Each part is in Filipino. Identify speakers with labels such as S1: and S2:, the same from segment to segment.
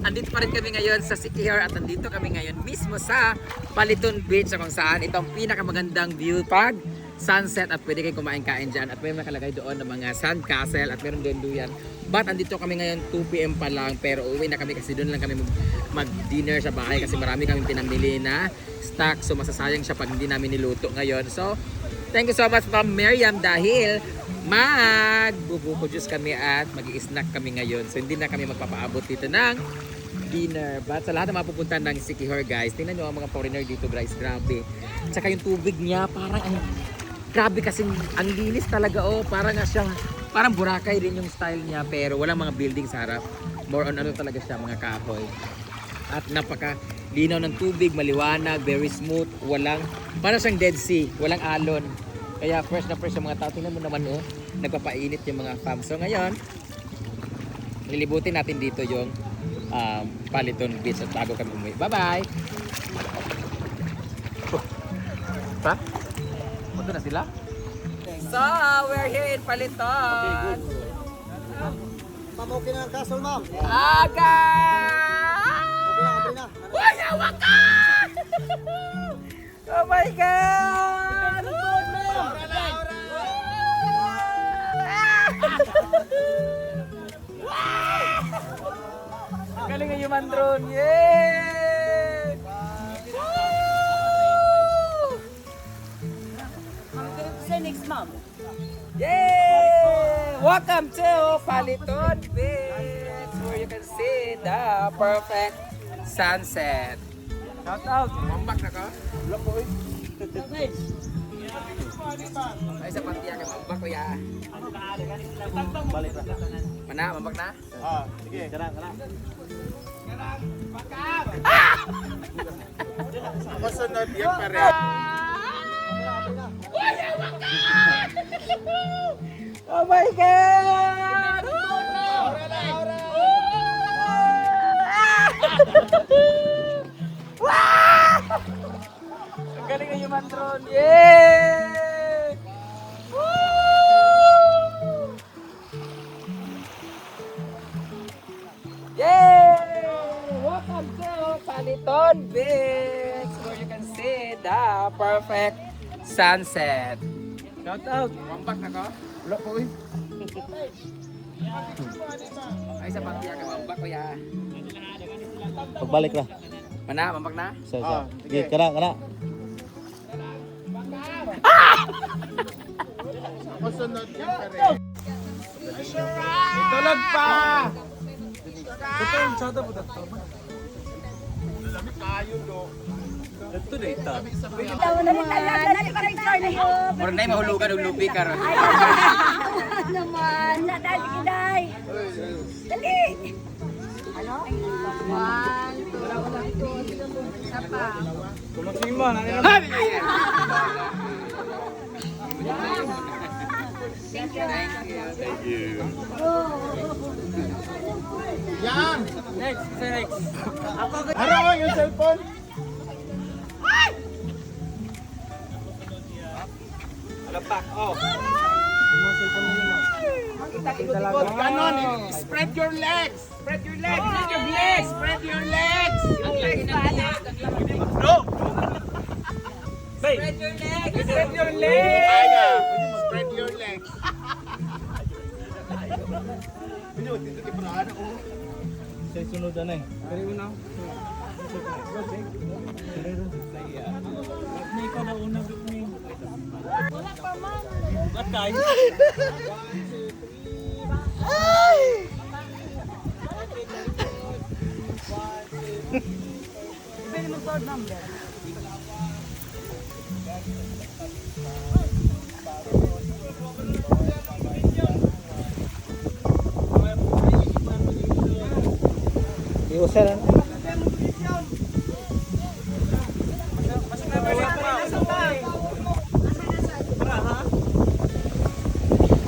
S1: andito pa rin kami ngayon sa Siquijor at andito kami ngayon mismo sa Paliton Beach kung saan itong pinakamagandang view pag sunset at pwede kayong kumain-kain dyan at may nakalagay doon ng mga sandcastle at meron doon duyan. But andito kami ngayon 2 PM pa lang pero uwi na kami kasi doon lang kami mag-dinner sa bahay kasi marami kaming pinamili na stock so masasayang siya pag hindi namin niluto ngayon. So thank you so much Ma'am Miriam dahil magbubuko juice kami at mag-i-snack kami ngayon. So hindi na kami magpapaabot dito ng dinner. But sa lahat ng mapupuntahan ng Siquijor guys, tingnan nyo ang mga foreigner dito guys, grabe. Tsaka yung tubig niya parang grabe kasi ang linis talaga oh, parang nga siyang parang Boracay rin yung style niya pero walang mga building sa harap. More on ano talaga siya, mga kahoy. At napaka linaw ng tubig, maliwanag, very smooth, walang parang siyang Dead Sea, walang alon. Kaya fresh na fresh yung mga tao. Tingnan mo naman oh, nagpapainit yung mga fam. So ngayon, lilibutin natin dito yung Paliton Beach at bago kami umuwi. Bye-bye! Pa? Punto na sila? So, we're here in Paliton!
S2: Ma'am, okay na ang castle, ma'am.
S1: Aga!
S2: Okay na.
S1: Uy, hawak ka! Oh my God! Galing ang human drone! Yay!
S3: Next mom.
S1: Yay! Welcome to Paliton Beach where you can see the perfect sunset. Shout out! Mambak na ka? Wala po eh. Ay sa pantiya ka mambak ko ya.
S2: Balik na.
S1: Mana? Mambak na?
S2: Sige. Karang.
S4: Masunod yan pa rin.
S1: Oh my God! Ang galing ng human drone! Yay! Woo! Yay! Welcome to Paliton Beach where you can see the perfect sunset. Shout out! Mambak na ka? Wala po eh. Ay sa pantiya ka mambak ko ya.
S2: Pagbalik na.
S1: Mana? Mambak na?
S2: Sige, karang.
S4: Masunod yan pa rin. Tulog pa!
S2: Ito yung chata po dito.
S4: Lamig kayo do.
S2: Ito na ita.
S1: Mura na yung mahulugan ng lupi ka ron.
S3: Naman, nadali kiday. Dali. Ano? 1, 2, 3, 4. Isa pa.
S2: Kumaksima na yan.
S3: Thank you.
S4: Yan!
S2: Next.
S4: Haraw yung cellphone.
S2: Alapak. Oh.
S4: Ganon, spread your legs. Spread your legs. Spread your legs. Spread your legs.
S2: No.
S1: Spread your legs!
S4: Spread your legs. Kaya. Spread your legs.
S2: Sa sunod na eh. Pero mo na. May ikaw na una bit mo. Wala pa man. At kayo. Pwede mo card number. Iusan.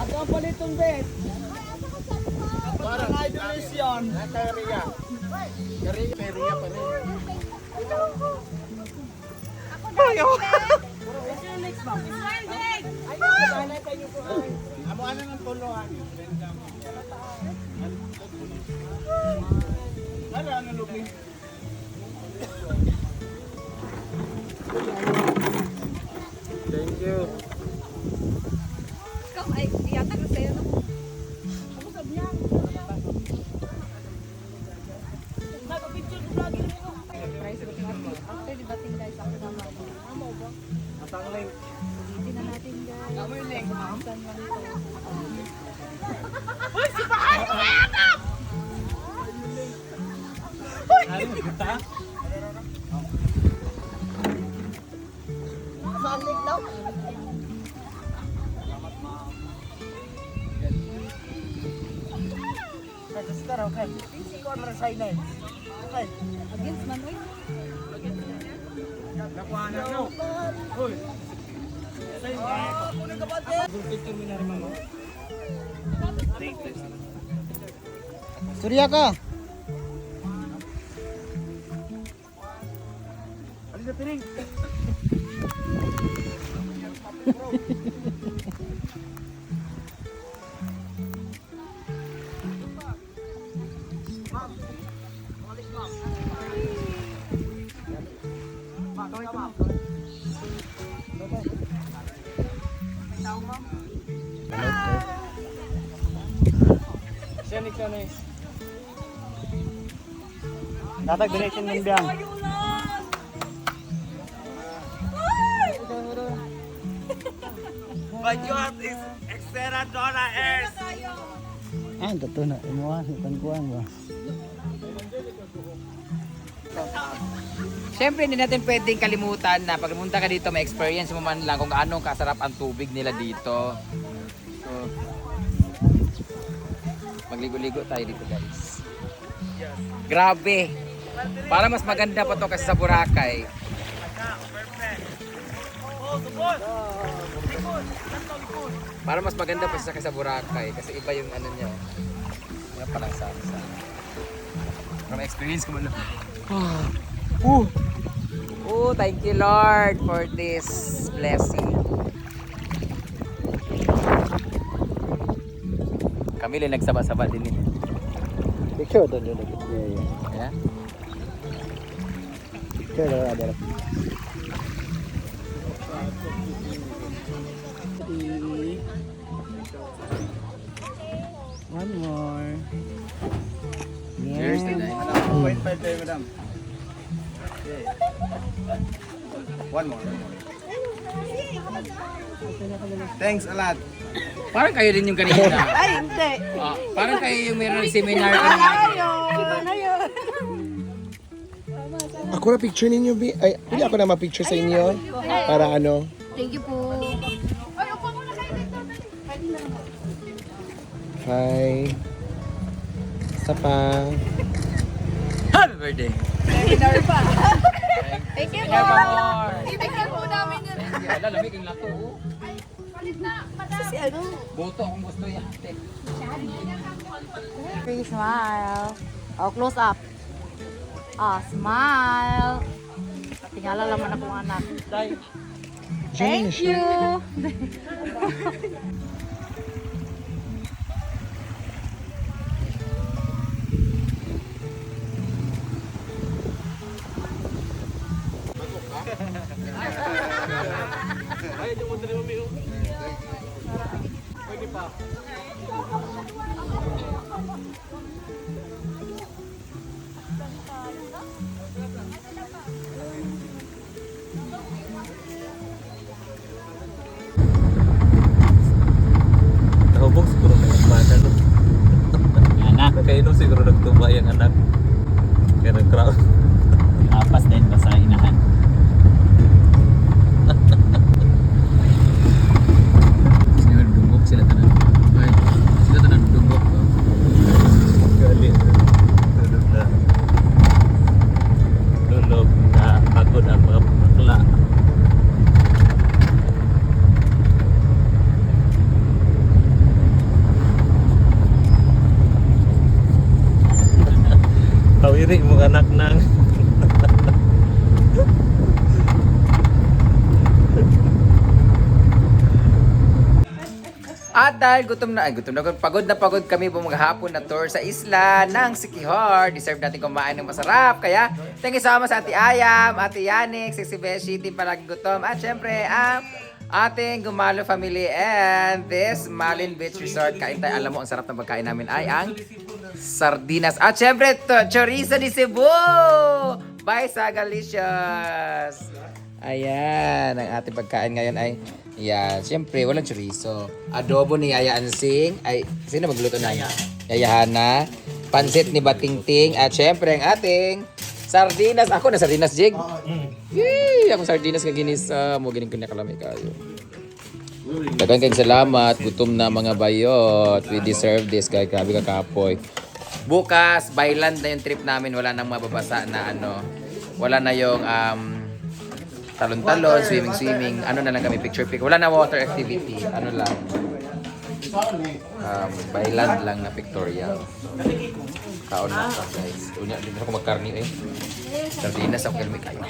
S2: Ato ang Paliton Bet.
S4: Parang idolation. Nakariya. Kariya pa rin.
S1: Amo ano ng tulungan?
S2: Thank you.
S3: Ikaw ay yata ko sa'yo no. Ako sabi niya. Nagpapicture ko lagi rin ako. Price ko tingnan. After debating guys ako naman. Ano ba?
S2: Atang link.
S3: Hindi na natin guys.
S4: Tama yung link, ma'am.
S3: Saan lang ito?
S4: Uy, si Bakay umayakap!
S2: Ano kita?
S3: Saan link daw?
S4: Okay. Ikaw ang rasay na eh. Okay.
S3: Against man oy.
S2: Nakuha na no. Hoy. Picture mo na rin mama.
S4: Surya ka! Alis na tiring.
S2: Siyanik ka na eh. Datag donation ng biyang.
S4: But yours is extra $.
S5: Ah, ito na. Imuha, ipankuhan ba?
S1: Siyempre, hindi natin pwedeng kalimutan na pag pumunta ka dito, may experience mo man lang kung gaano kasarap ang tubig nila dito. So, magligo-ligo tayo dito guys. Grabe! Para mas maganda pa to kasi sa Boracay. Para mas maganda pa siya sa Boracay kasi iba yung ano niya. Nga parang sa from experience ko man lang. Oh, thank you Lord for this blessing. Kami lang nagsaba-saba din eh.
S5: Picture doon yun. Yeah, yeah.
S1: Yeah?
S5: Picture doon, ada. One more.
S1: Cheers today.
S2: 2.5 tayo madam. One more. Thanks a lot.
S1: Parang kayo din yung kanina.
S3: Ay, hindi.
S1: Ah, parang kayo yung meron seminar kanina.
S3: Iba na yun.
S5: Ako na picture ninyo, Bi. Ay, hindi ako na ma-picture sa inyo. Para ano.
S3: Thank you po. Ay, upo muna kayo dito.
S5: Hi. Isa pa.
S1: Happy birthday!
S3: Seminar pa. Thank you po.
S1: More!
S3: Ibigay po namin yun.
S1: Wala, lamig ang lato. Oh.
S3: Palit na, madam. Si ano?
S1: Boto kung gusto yan.
S3: Big smile. Oh, close up. Ah, smile. Tingala naman akong anak. Thank you.
S6: Nahubog siguro ng mana no.
S1: Anak,
S6: Nakainom siguro nagtuba yung anak. Kaya nag-crowd.
S1: apas din pa sa inahan. Siguro dungog sila tanan. Ay, sila At dahil gutom na, pagod kami maghapon na tour sa isla ng Siquijor. Deserve natin kumain ng masarap. Kaya, thank you so much sa Ate Ayam, Ate Yanik, Sexy Beshi, Team Palaging Gutom. At syempre, ang ating Gumalo family and this Malin Beach Resort. Kain tayo. Alam mo, ang sarap ng pagkain namin ay ang sardinas. At syempre, chorizo di Cebu! By Sagalicious! Ayan, ang ating pagkain ngayon ay yan, siyempre, walang chorizo. Adobo ni Yaya Ansing. Ay, sino magluto na niya? Yaya Hana. Pansit ni Batingting. At siyempre, ang ating sardinas. Ako na sardinas, Jig. Yay! Akong sardinas ka ginisa. Mo gining kunya kalami kayo. Dagan kayong salamat. Gutom na mga bayot. We deserve this. Kaya grabe ka kapoy. Bukas, Bayland na yung trip namin. Wala nang mababasa na ano. Wala na yung talon-talon, swimming. Ano na lang kami, picture. Wala na water activity. Ano lang. Bayland lang na pictorial. Kaon na ka, guys. Unya, hindi na ako magkarni eh. Sardinas ako kalmi kayo.